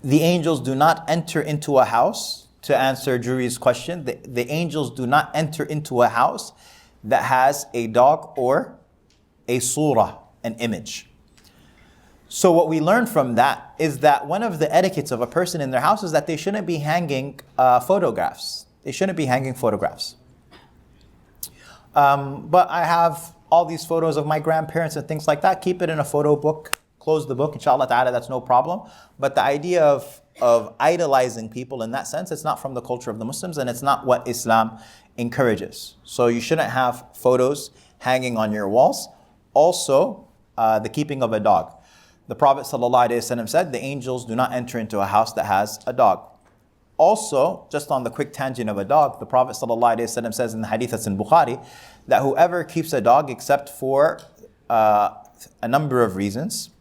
the angels do not enter into a house, to answer Jury's question, the angels do not enter into a house that has a dog or a surah, an image. So what we learn from that is that one of the etiquettes of a person in their house is that they shouldn't be hanging photographs. They shouldn't be hanging photographs. But I have all these photos of my grandparents and things like that. Keep it in a photo book. Close the book, inshallah ta'ala, that's no problem. But the idea of idolizing people in that sense, it's not from the culture of the Muslims, and it's not what Islam encourages. So you shouldn't have photos hanging on your walls. Also, the keeping of a dog. The Prophet ﷺ said, the angels do not enter into a house that has a dog. Also, just on the quick tangent of a dog, the Prophet ﷺ says in the hadith that's in Bukhari, that whoever keeps a dog except for a number of reasons,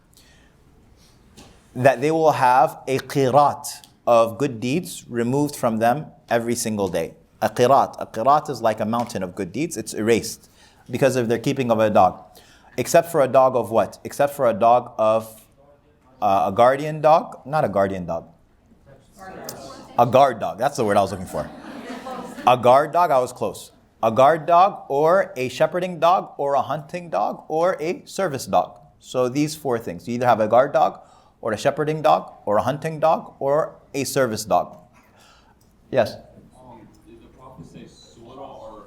that they will have a qirat of good deeds removed from them every single day. A qirat is like a mountain of good deeds. It's erased because of their keeping of a dog. Except for a dog of what? Except for a dog of a guardian dog. Not a guardian dog. A guard dog. That's the word I was looking for. A guard dog, I was close. A guard dog or a shepherding dog or a hunting dog or a service dog. So these four things. You either have a guard dog or a shepherding dog or a hunting dog or a service dog. Yes? Did the Prophet say surah or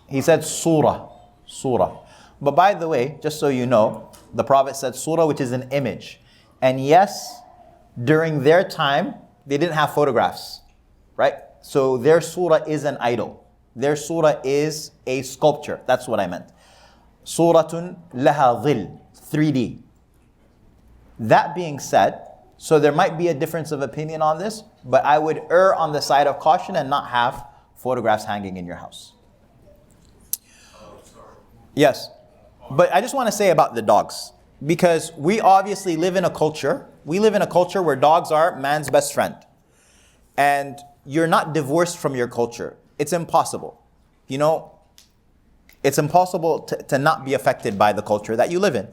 He said surah. Surah. But by the way, just so you know, the Prophet said surah, which is an image. And yes, during their time, they didn't have photographs, right? So their surah is an idol. Their surah is a sculpture. That's what I meant. Suratun laha dhil, 3D. That being said, so there might be a difference of opinion on this, but I would err on the side of caution and not have photographs hanging in your house. Yes, but I just want to say about the dogs, because we obviously live in a culture. We live in a culture where dogs are man's best friend. And you're not divorced from your culture. It's impossible. You know, it's impossible to not be affected by the culture that you live in.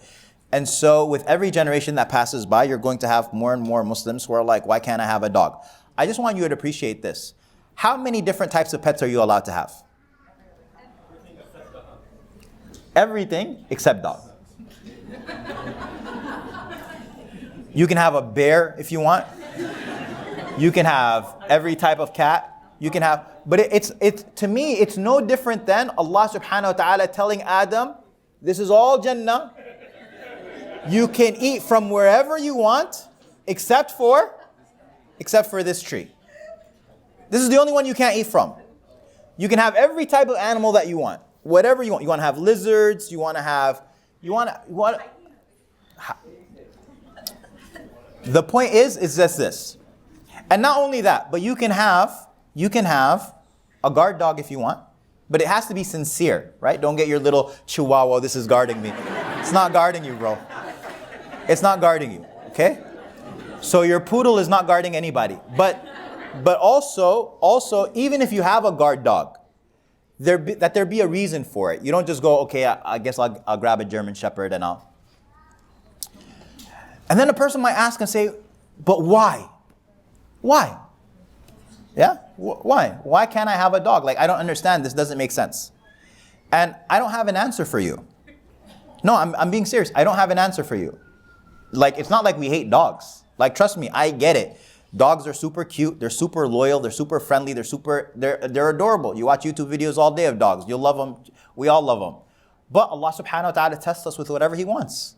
And so with every generation that passes by, you're going to have more and more Muslims who are like, why can't I have a dog? I just want you to appreciate this. How many different types of pets are you allowed to have? Everything except dog. You can have a bear if you want. You can have every type of cat. You can have, but it's to me, it's no different than Allah subhanahu wa ta'ala telling Adam, this is all Jannah. You can eat from wherever you want, except for this tree. This is the only one you can't eat from. You can have every type of animal that you want. Whatever you want. You want to have lizards, you want to the point is just this. And not only that, but you can have a guard dog if you want, but it has to be sincere, right? Don't get your little chihuahua, this is guarding me. It's not guarding you, bro. It's not guarding you, okay? So your poodle is not guarding anybody. But also, even if you have a guard dog, there be a reason for it. You don't just go, okay, I guess I'll grab a German Shepherd and I'll. And then a person might ask and say, but why? Why? Yeah? Why? Why can't I have a dog? Like, I don't understand. This doesn't make sense. And I don't have an answer for you. No, I'm being serious. I don't have an answer for you. Like, it's not like we hate dogs. Like, trust me, I get it. Dogs are super cute. They're super loyal. They're super friendly. They're adorable. You watch YouTube videos all day of dogs. You'll love them. We all love them. But Allah subhanahu wa ta'ala tests us with whatever He wants.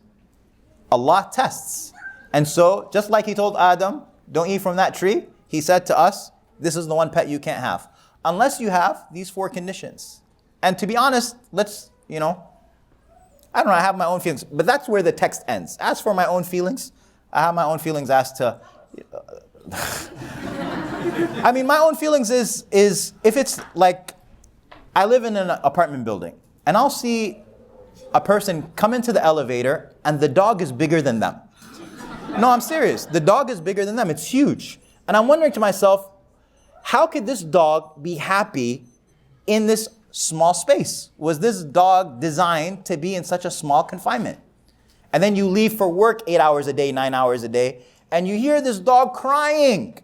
Allah tests. And so, just like He told Adam, don't eat from that tree, He said to us, this is the one pet you can't have. Unless you have these 4 conditions. And to be honest, I don't know, I have my own feelings. But that's where the text ends. As for my own feelings, I have my own feelings as to... I mean, my own feelings is if it's like, I live in an apartment building, and I'll see a person come into the elevator, and the dog is bigger than them. No, I'm serious. The dog is bigger than them. It's huge. And I'm wondering to myself, how could this dog be happy in this small space? Was this dog designed to be in such a small confinement? And then you leave for work 8 hours a day, 9 hours a day, and you hear this dog crying.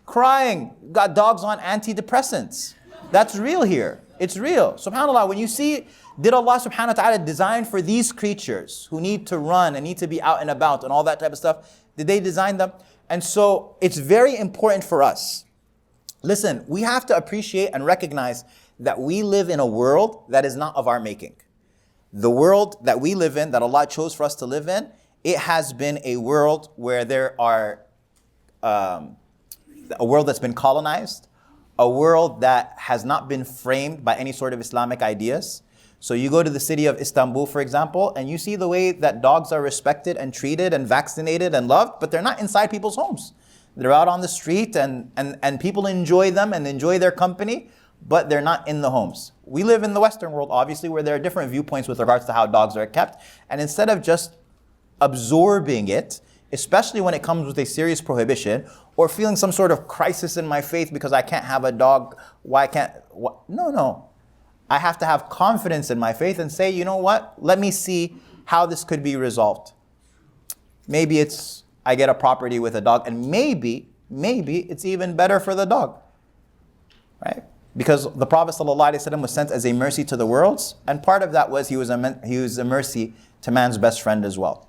Got dogs on antidepressants. That's real here. It's real. SubhanAllah, when you see, did Allah subhanahu wa ta'ala design for these creatures who need to run and need to be out and about and all that type of stuff? Did they design them? And so it's very important for us. Listen, we have to appreciate and recognize that we live in a world that is not of our making. The world that we live in, that Allah chose for us to live in, it has been a world where there are, a world that's been colonized, a world that has not been framed by any sort of Islamic ideas. So you go to the city of Istanbul, for example, and you see the way that dogs are respected and treated and vaccinated and loved, but they're not inside people's homes. They're out on the street and people enjoy them and enjoy their company, but they're not in the homes. We live in the Western world, obviously, where there are different viewpoints with regards to how dogs are kept. And instead of just absorbing it, especially when it comes with a serious prohibition, or feeling some sort of crisis in my faith because I can't have a dog, no. I have to have confidence in my faith and say, you know what? Let me see how this could be resolved. Maybe I get a property with a dog, and maybe it's even better for the dog, right? Because the Prophet ﷺ was sent as a mercy to the worlds, and part of that was he was a mercy to man's best friend as well.